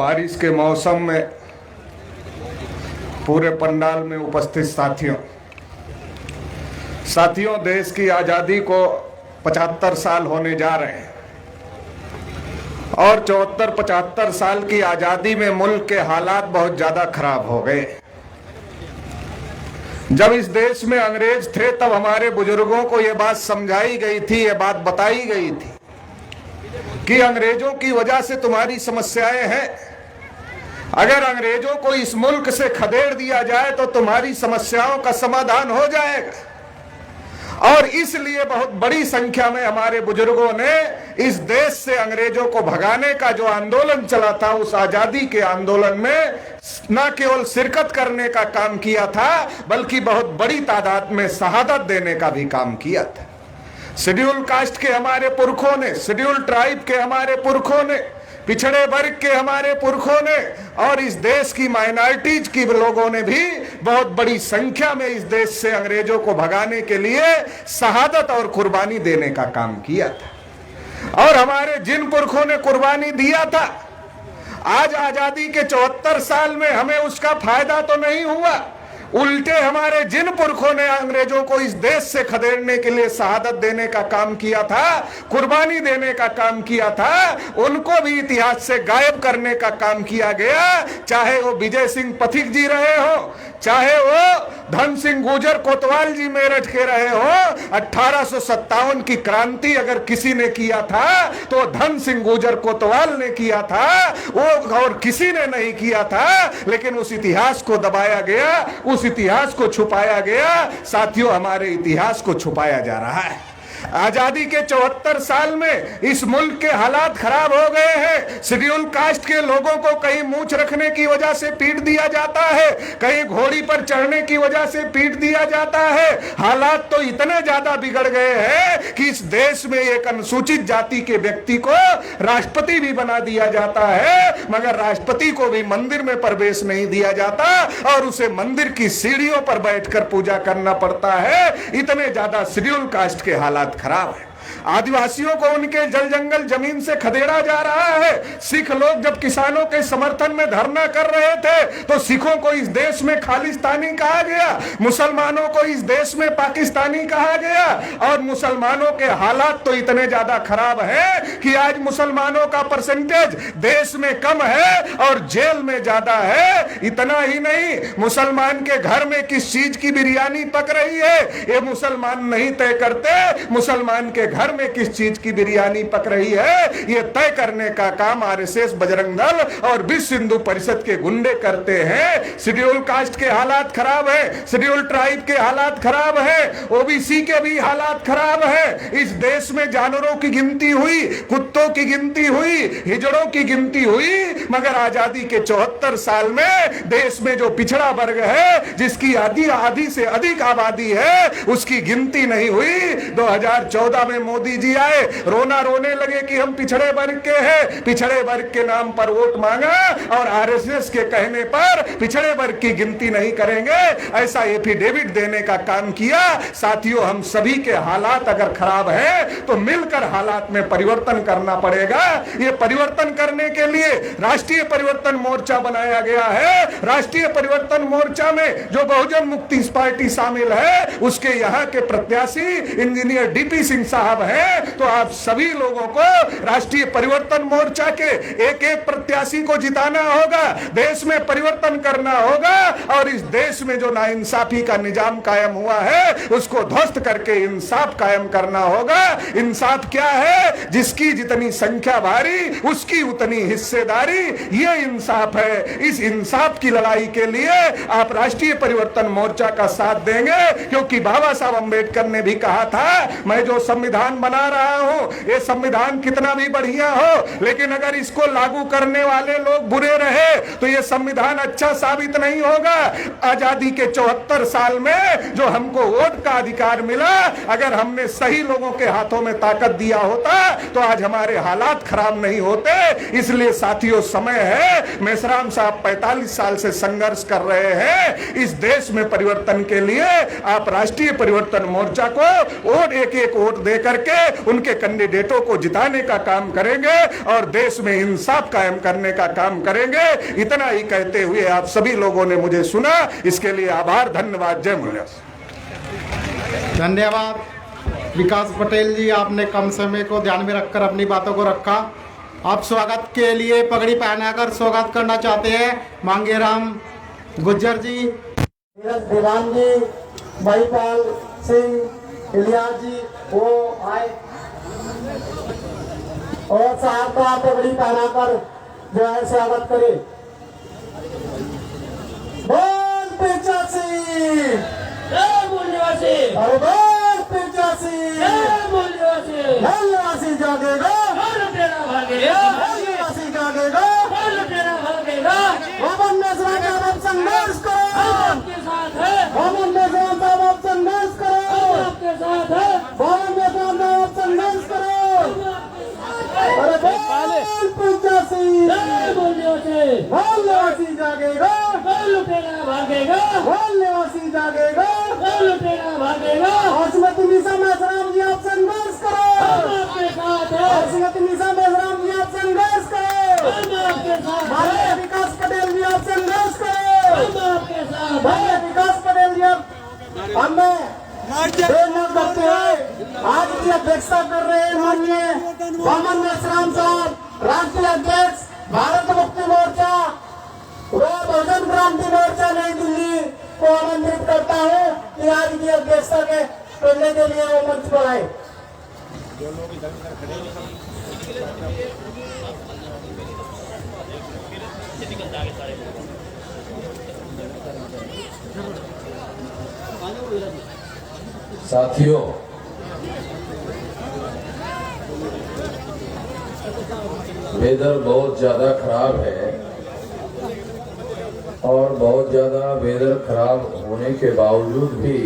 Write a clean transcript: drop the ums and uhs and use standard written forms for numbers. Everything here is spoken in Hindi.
बारिश के मौसम में पूरे पंडाल में उपस्थित साथियों, देश की आज़ादी को 75 साल होने जा रहे हैं और 74-75 साल की आज़ादी में मुल्क के हालात बहुत ज़्यादा खराब हो गए। जब इस देश में अंग्रेज थे तब हमारे बुजुर्गों को ये बात समझाई गई थी, ये बात बताई गई थी कि अंग्रेजों की वजह से तुम्हारी समस्याएं हैं। अगर अंग्रेजों को इस मुल्क से खदेड़ दिया जाए तो तुम्हारी समस्याओं का समाधान हो जाएगा। और इसलिए बहुत बड़ी संख्या में हमारे बुजुर्गों ने इस देश से अंग्रेजों को भगाने का जो आंदोलन चला था, उस आजादी के आंदोलन में न केवल शिरकत करने का काम किया था बल्कि बहुत बड़ी तादाद में शहादत देने का भी काम किया था। शेड्यूल कास्ट के हमारे पुरखों ने, शेड्यूल ट्राइब के हमारे पुरखों ने, पिछड़े वर्ग के हमारे पुरखों ने और इस देश की माइनॉरिटीज की लोगों ने भी बहुत बड़ी संख्या में इस देश से अंग्रेजों को भगाने के लिए शहादत और कुर्बानी देने का काम किया था। और हमारे जिन पुरखों ने कुर्बानी दिया था, आज आजादी के 74 साल में हमें उसका फायदा तो नहीं हुआ, उल्टे हमारे जिन पुरखों ने अंग्रेजों को इस देश से खदेड़ने के लिए शहादत देने का काम किया था, कुर्बानी देने का काम किया था, उनको भी इतिहास से गायब करने का काम किया गया। चाहे वो विजय सिंह पथिक जी रहे हो, चाहे वो धन सिंह गुर्जर कोतवाल जी मेरठ के रहे हो। 1857 की क्रांति अगर किसी ने किया था तो धन सिंह गुर्जर कोतवाल ने किया था, वो और किसी ने नहीं किया था। लेकिन उस इतिहास को दबाया गया, उस इतिहास को छुपाया गया। साथियों, हमारे इतिहास को छुपाया जा रहा है। आजादी के 74 साल में इस मुल्क के हालात खराब हो गए हैं। शेड्यूल कास्ट के लोगों को कहीं मूंछ रखने की वजह से पीट दिया जाता है, कहीं घोड़ी पर चढ़ने की वजह से पीट दिया जाता है। हालात तो इतने ज्यादा बिगड़ गए हैं कि इस देश में एक अनुसूचित जाति के व्यक्ति को राष्ट्रपति भी बना दिया जाता है, मगर राष्ट्रपति को भी मंदिर में प्रवेश नहीं दिया जाता और उसे मंदिर की सीढ़ियों पर बैठकर पूजा करना पड़ता है। इतने ज्यादा शेड्यूल कास्ट के हालात खराब है। आदिवासियों को उनके जल जंगल जमीन से खदेड़ा जा रहा है। सिख लोग जब किसानों के समर्थन में धरना कर रहे थे तो सिखों को इस देश में खालिस्तानी कहा गया, मुसलमानों को इस देश में पाकिस्तानी कहा गया। और मुसलमानों के हालात तो इतने ज्यादा खराब है कि आज मुसलमानों का परसेंटेज देश में कम है और जेल में ज्यादा है। इतना ही नहीं, मुसलमान के घर में किस चीज की बिरयानी पक रही है ये मुसलमान नहीं तय करते। मुसलमान के घर में किस चीज की बिरयानी पक रही है यह तय करने का काम आरएसएस, बजरंग दल और विश्व हिंदू परिषद के गुंडे करते हैं। शेड्यूल कास्ट के हालात खराब है, शेड्यूल ट्राइब के हालात खराब है, ओबीसी के भी हालात खराब है। इस देश में जानवरों की गिनती हुई, कुत्तों की गिनती हुई, हिजड़ों की गिनती हुई, मगर आजादी के 74 साल में देश में जो पिछड़ा वर्ग है, जिसकी आधी से अधिक आबादी है, उसकी गिनती नहीं हुई। 2014 में मोदी जी आए, रोने लगे कि हम पिछड़े वर्ग के हैं, पिछड़े वर्ग के नाम पर वोट मांगा और आरएसएस के कहने पर पिछड़े वर्ग की गिनती नहीं करेंगे, ऐसा एफिडेविट देने का काम किया। साथियों, हम सभी के हालात अगर खराब है तो मिलकर हालात में परिवर्तन करना पड़ेगा। ये परिवर्तन करने के लिए राष्ट्रीय परिवर्तन मोर्चा बनाया गया है। राष्ट्रीय परिवर्तन मोर्चा में जो बहुजन मुक्ति पार्टी शामिल है, उसके यहाँ के प्रत्याशी इंजीनियर डीपी सिंह साहब है। तो आप सभी लोगों को राष्ट्रीय परिवर्तन मोर्चा के एक एक प्रत्याशी को जिताना होगा, देश में परिवर्तन करना होगा और इस देश में जो नाइंसाफी का निजाम कायम हुआ है उसको ध्वस्त करके इंसाफ कायम करना होगा। इंसाफ क्या है? जिसकी जितनी संख्या भारी उसकी उतनी हिस्सेदारी, ये इंसाफ है। इस इंसाफ की लड़ाई के लिए आप राष्ट्रीय परिवर्तन मोर्चा का साथ देंगे, क्योंकि बाबा साहब अंबेडकर ने भी कहा था, मैं जो संविधान बना रहा हूं, ये संविधान कितना भी बढ़िया हो, लेकिन अगर इसको लागू करने वाले लोग बुरे रहे तो ये संविधान अच्छा साबित नहीं होगा। आजादी के 74 साल में जो हमको वोट का अधिकार मिला, अगर हमने सही लोगों के हाथों में ताकत दिया होता तो आज हमारे हालात खराब नहीं होते। इसलिए साथियों, समय है। मेसराम साहब 45 साल से संघर्ष कर रहे हैं इस देश में परिवर्तन के लिए। आप राष्ट्रीय परिवर्तन मोर्चा को वोट, एक एक वोट देकर करके उनके कैंडिडेटों को जिताने का काम करेंगे और देश में इंसाफ कायम करने का काम करेंगे। इतना ही कहते हुए आप सभी लोगों ने मुझे सुना, इसके लिए आभार, धन्यवाद। जय मूल्य। धन्यवाद विकास पटेल जी, आपने कम समय को ध्यान में रखकर अपनी बातों को रखा। आप स्वागत के लिए पगड़ी पहनाकर स्वागत करना चाहते हैं मांगेराम गुज्जर जी, दीवान जी, महिपाल सिंह, इलियास जी, वो आए और साहब का पगड़ी पहनाकर जो है स्वागत करें। बोल 85, अरे बोल 85, मूल्यवासी जागेगा, मूल्यवासी जागेगा, मोहम्मद नजरान साहब आप संघर्ष करो, मोहम्मद नजरान साहब आप संघर्ष करो, मोहम्मद नजरान साहब आप संघर्ष करो। अरे बोल 85, मूल्यवासी जागेगा, मूल्यवासी जागेगा, श्रीमती निशा मेहराम जी आप संघर्ष करो, श्रीमती निशा मेहराम जी आप संघर्ष करो, माननीय विकास पटेल जी आप संघर्ष करो, माननीय विकास पटेल जी आप हमें देर न करते हुए आज की अध्यक्षता कर रहे हैं माननीय मोहम्मद मेहराम साहब, राष्ट्रीय अध्यक्ष भारत मुक्ति मोर्चा व बहुजन क्रांति मोर्चा नई दिल्ली को आमंत्रित करता हूँ कि आज की अध्यक्षता के करने के लिए वो मंच पर आए। साथियों, वेदर बहुत ज्यादा खराब है और बहुत ज्यादा वेदर खराब होने के बावजूद भी